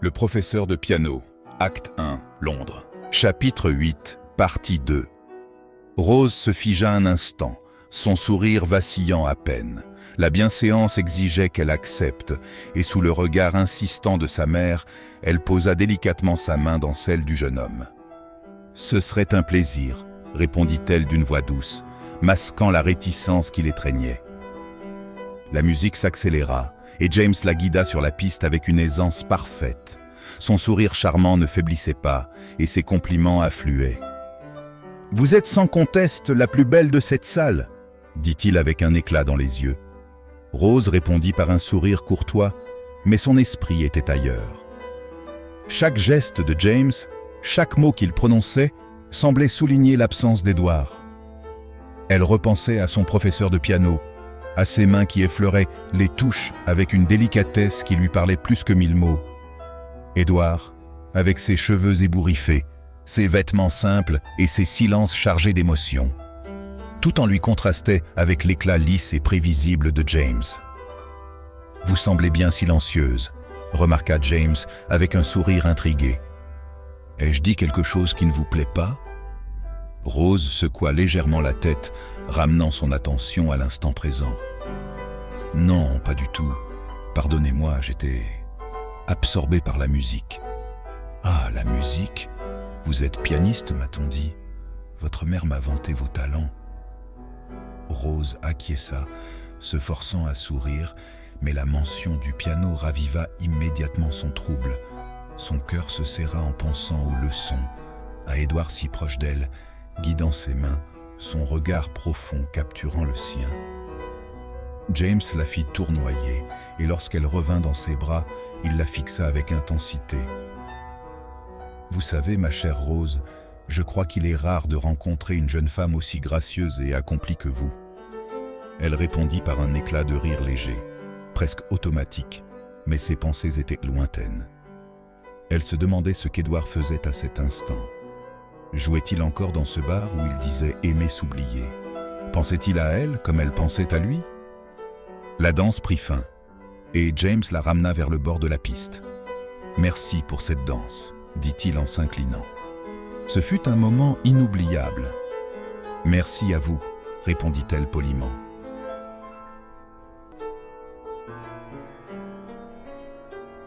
Le professeur de piano, acte 1, Londres. Chapitre 8, partie 2. Rose se figea un instant, son sourire vacillant à peine. La bienséance exigeait qu'elle accepte, et sous le regard insistant de sa mère, elle posa délicatement sa main dans celle du jeune homme. « Ce serait un plaisir », répondit-elle d'une voix douce, masquant la réticence qui l'étreignait. La musique s'accéléra, et James la guida sur la piste avec une aisance parfaite. Son sourire charmant ne faiblissait pas, et ses compliments affluaient. « Vous êtes sans conteste la plus belle de cette salle », dit-il avec un éclat dans les yeux. Rose répondit par un sourire courtois, mais son esprit était ailleurs. Chaque geste de James, chaque mot qu'il prononçait, semblait souligner l'absence d'Édouard. Elle repensait à son professeur de piano, à ses mains qui effleuraient les touches avec une délicatesse qui lui parlait plus que 1000 mots. Édouard, avec ses cheveux ébouriffés, ses vêtements simples et ses silences chargés d'émotion. Tout en lui contrastait avec l'éclat lisse et prévisible de James. « Vous semblez bien silencieuse », remarqua James avec un sourire intrigué. « Ai-je dit quelque chose qui ne vous plaît pas ?» Rose secoua légèrement la tête, ramenant son attention à l'instant présent. « Non, pas du tout. Pardonnez-moi, j'étais absorbé par la musique. »« Ah, la musique ? Vous êtes pianiste, m'a-t-on dit. Votre mère m'a vanté vos talents. » Rose acquiesça, se forçant à sourire, mais la mention du piano raviva immédiatement son trouble. Son cœur se serra en pensant aux leçons, à Édouard si proche d'elle, guidant ses mains, son regard profond capturant le sien. James la fit tournoyer, et lorsqu'elle revint dans ses bras, il la fixa avec intensité. « Vous savez, ma chère Rose, je crois qu'il est rare de rencontrer une jeune femme aussi gracieuse et accomplie que vous. » Elle répondit par un éclat de rire léger, presque automatique, mais ses pensées étaient lointaines. Elle se demandait ce qu'Édouard faisait à cet instant. Jouait-il encore dans ce bar où il disait aimer s'oublier? Pensait-il à elle comme elle pensait à lui? La danse prit fin, et James la ramena vers le bord de la piste. « Merci pour cette danse », dit-il en s'inclinant. Ce fut un moment inoubliable. « Merci à vous », répondit-elle poliment.